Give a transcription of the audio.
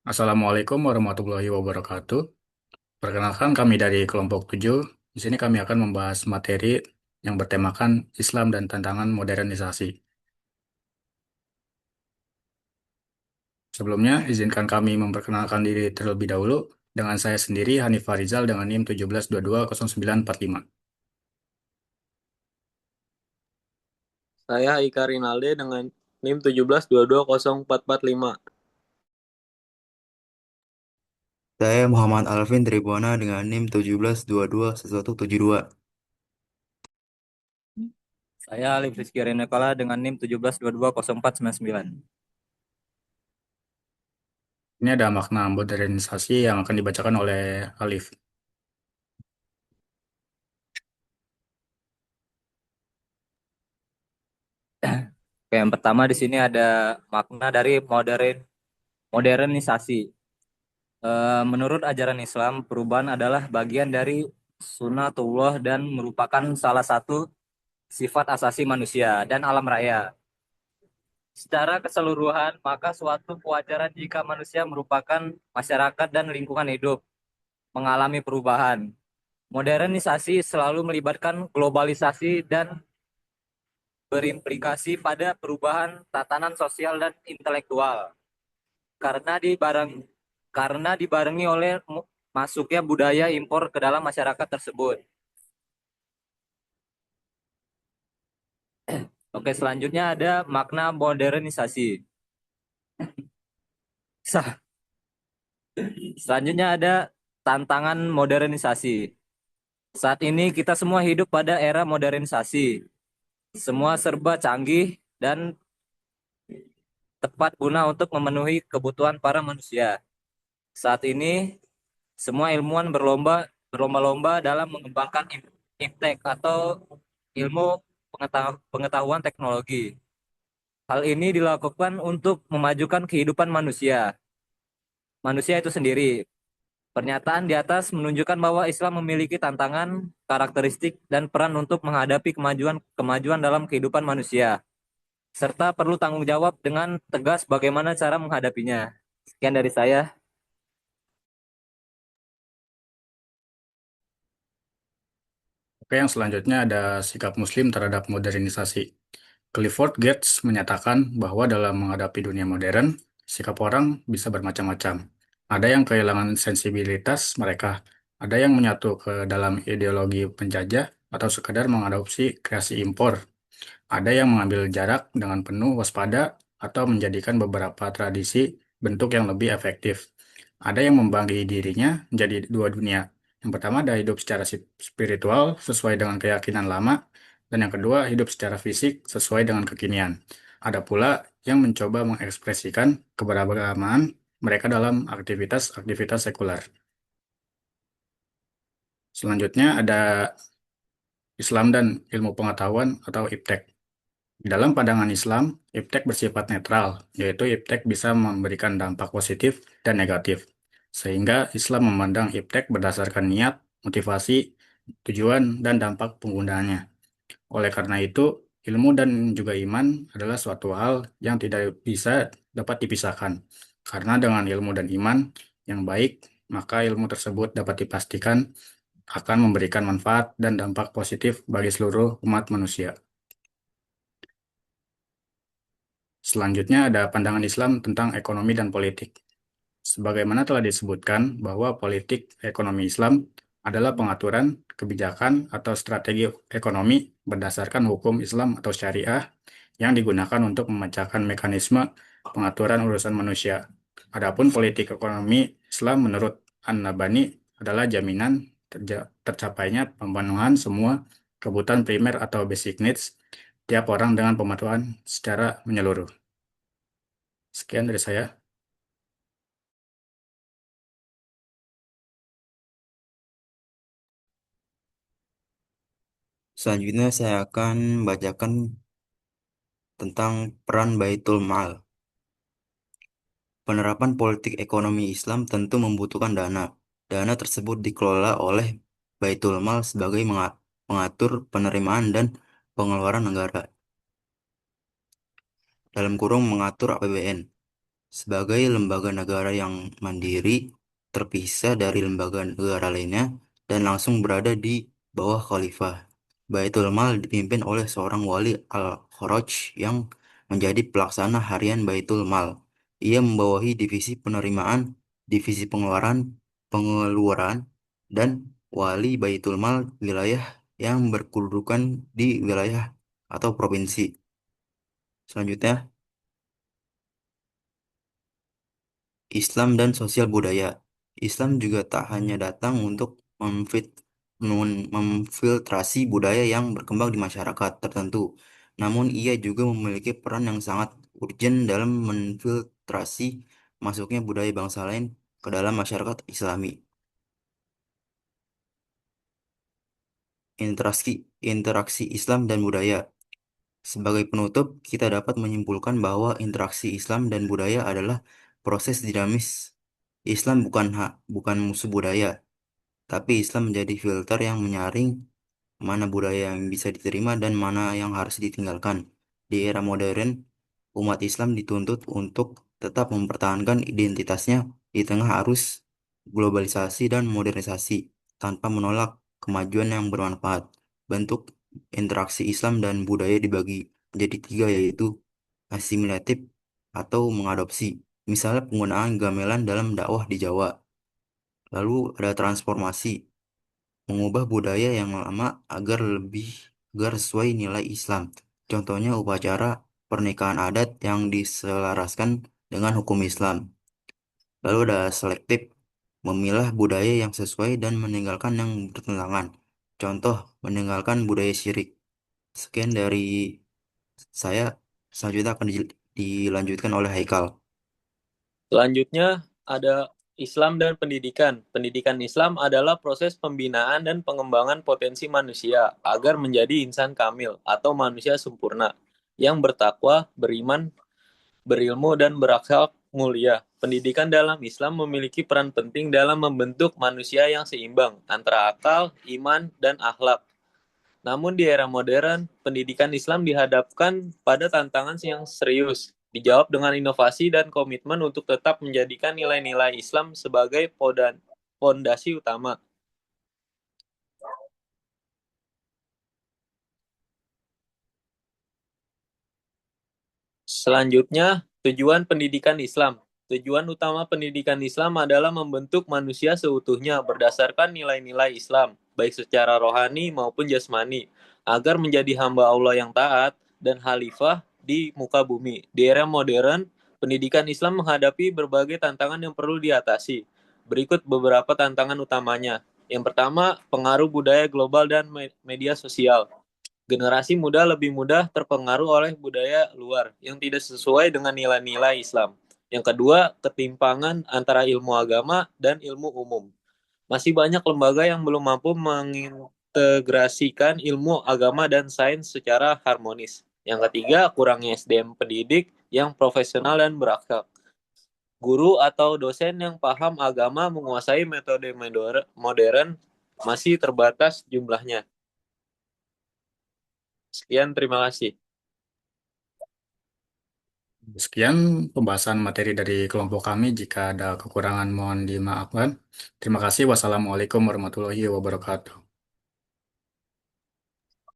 Assalamualaikum warahmatullahi wabarakatuh. Perkenalkan kami dari kelompok 7. Di sini kami akan membahas materi yang bertemakan Islam dan tantangan modernisasi. Sebelumnya, izinkan kami memperkenalkan diri terlebih dahulu dengan saya sendiri Hanif Farizal dengan NIM 17220945. Saya Ika Rinaldi dengan NIM 17220445. Saya Muhammad Alvin Tribuana dengan NIM 17221172. Saya Alif Rizky Renekala dengan NIM 17220499. Ini ada makna modernisasi yang akan dibacakan oleh Alif. Oke, yang pertama di sini ada makna dari modernisasi. Menurut ajaran Islam, perubahan adalah bagian dari sunatullah dan merupakan salah satu sifat asasi manusia dan alam raya. Secara keseluruhan, maka suatu kewajaran jika manusia merupakan masyarakat dan lingkungan hidup mengalami perubahan. Modernisasi selalu melibatkan globalisasi dan berimplikasi pada perubahan tatanan sosial dan intelektual karena dibarengi oleh masuknya budaya impor ke dalam masyarakat tersebut. Oke, selanjutnya ada makna modernisasi. Selanjutnya ada tantangan modernisasi. Saat ini kita semua hidup pada era modernisasi. Semua serba canggih dan tepat guna untuk memenuhi kebutuhan para manusia. Saat ini semua ilmuwan berlomba-lomba dalam mengembangkan iptek atau ilmu pengetahuan teknologi. Hal ini dilakukan untuk memajukan kehidupan manusia itu sendiri. Pernyataan di atas menunjukkan bahwa Islam memiliki tantangan, karakteristik, dan peran untuk menghadapi kemajuan dalam kehidupan manusia, serta perlu tanggung jawab dengan tegas bagaimana cara menghadapinya. Sekian dari saya. Oke, yang selanjutnya ada sikap Muslim terhadap modernisasi. Clifford Geertz menyatakan bahwa dalam menghadapi dunia modern, sikap orang bisa bermacam-macam. Ada yang kehilangan sensibilitas mereka, ada yang menyatu ke dalam ideologi penjajah atau sekadar mengadopsi kreasi impor. Ada yang mengambil jarak dengan penuh waspada atau menjadikan beberapa tradisi bentuk yang lebih efektif. Ada yang membagi dirinya menjadi dua dunia. Yang pertama ada hidup secara spiritual sesuai dengan keyakinan lama, dan yang kedua hidup secara fisik sesuai dengan kekinian. Ada pula yang mencoba mengekspresikan keberagaman mereka dalam aktivitas-aktivitas sekuler. Selanjutnya ada Islam dan ilmu pengetahuan atau IPTEK. Dalam pandangan Islam, iptek bersifat netral, yaitu iptek bisa memberikan dampak positif dan negatif. Sehingga Islam memandang iptek berdasarkan niat, motivasi, tujuan, dan dampak penggunaannya. Oleh karena itu, ilmu dan juga iman adalah suatu hal yang tidak bisa dapat dipisahkan. Karena dengan ilmu dan iman yang baik, maka ilmu tersebut dapat dipastikan akan memberikan manfaat dan dampak positif bagi seluruh umat manusia. Selanjutnya ada pandangan Islam tentang ekonomi dan politik. Sebagaimana telah disebutkan bahwa politik ekonomi Islam adalah pengaturan kebijakan atau strategi ekonomi berdasarkan hukum Islam atau syariah yang digunakan untuk memecahkan mekanisme pengaturan urusan manusia. Adapun politik ekonomi Islam menurut An-Nabhani adalah jaminan tercapainya pemenuhan semua kebutuhan primer atau basic needs tiap orang dengan pemahaman secara menyeluruh. Sekian dari saya. Selanjutnya saya akan bacakan tentang peran Baitul Mal. Penerapan politik ekonomi Islam tentu membutuhkan dana. Dana tersebut dikelola oleh Baitul Mal sebagai pengatur penerimaan dan pengeluaran negara. Dalam kurung mengatur APBN. sebagai lembaga negara yang mandiri, terpisah dari lembaga negara lainnya, dan langsung berada di bawah khalifah. Baitul Mal dipimpin oleh seorang wali al-Kharaj yang menjadi pelaksana harian Baitul Mal. Ia membawahi divisi penerimaan, divisi pengeluaran, dan wali Baitul Mal wilayah yang berkedudukan di wilayah atau provinsi. Selanjutnya, Islam dan sosial budaya. Islam juga tak hanya datang untuk memfiltrasi budaya yang berkembang di masyarakat tertentu, namun ia juga memiliki peran yang sangat urgent dalam menfiltrasi masuknya budaya bangsa lain ke dalam masyarakat Islami. Interaksi interaksi Islam dan budaya. Sebagai penutup, kita dapat menyimpulkan bahwa interaksi Islam dan budaya adalah proses dinamis. Islam bukan musuh budaya, tapi Islam menjadi filter yang menyaring mana budaya yang bisa diterima dan mana yang harus ditinggalkan. Di era modern, umat Islam dituntut untuk tetap mempertahankan identitasnya di tengah arus globalisasi dan modernisasi, tanpa menolak kemajuan yang bermanfaat. Bentuk interaksi Islam dan budaya dibagi menjadi tiga, yaitu asimilatif atau mengadopsi. Misalnya penggunaan gamelan dalam dakwah di Jawa. Lalu ada transformasi, mengubah budaya yang lama agar sesuai nilai Islam. Contohnya upacara pernikahan adat yang diselaraskan dengan hukum Islam. Lalu ada selektif, memilah budaya yang sesuai dan meninggalkan yang bertentangan. Contoh, meninggalkan budaya syirik. Sekian dari saya, selanjutnya akan dilanjutkan oleh Haikal. Selanjutnya ada Islam dan pendidikan. Pendidikan Islam adalah proses pembinaan dan pengembangan potensi manusia agar menjadi insan kamil atau manusia sempurna yang bertakwa, beriman, berilmu, dan berakhlak mulia. Pendidikan dalam Islam memiliki peran penting dalam membentuk manusia yang seimbang antara akal, iman, dan akhlak. Namun di era modern, pendidikan Islam dihadapkan pada tantangan yang serius. Dijawab dengan inovasi dan komitmen untuk tetap menjadikan nilai-nilai Islam sebagai fondasi utama. Selanjutnya, tujuan pendidikan Islam. Tujuan utama pendidikan Islam adalah membentuk manusia seutuhnya berdasarkan nilai-nilai Islam, baik secara rohani maupun jasmani, agar menjadi hamba Allah yang taat dan khalifah di muka bumi. Di era modern, pendidikan Islam menghadapi berbagai tantangan yang perlu diatasi. Berikut beberapa tantangan utamanya. Yang pertama, pengaruh budaya global dan media sosial. Generasi muda lebih mudah terpengaruh oleh budaya luar yang tidak sesuai dengan nilai-nilai Islam. Yang kedua, ketimpangan antara ilmu agama dan ilmu umum. Masih banyak lembaga yang belum mampu mengintegrasikan ilmu agama dan sains secara harmonis. Yang ketiga, kurangnya SDM pendidik yang profesional dan berakhlak. Guru atau dosen yang paham agama menguasai metode modern masih terbatas jumlahnya. Sekian, terima kasih. Sekian pembahasan materi dari kelompok kami. Jika ada kekurangan mohon dimaafkan. Terima kasih. Wassalamualaikum warahmatullahi wabarakatuh.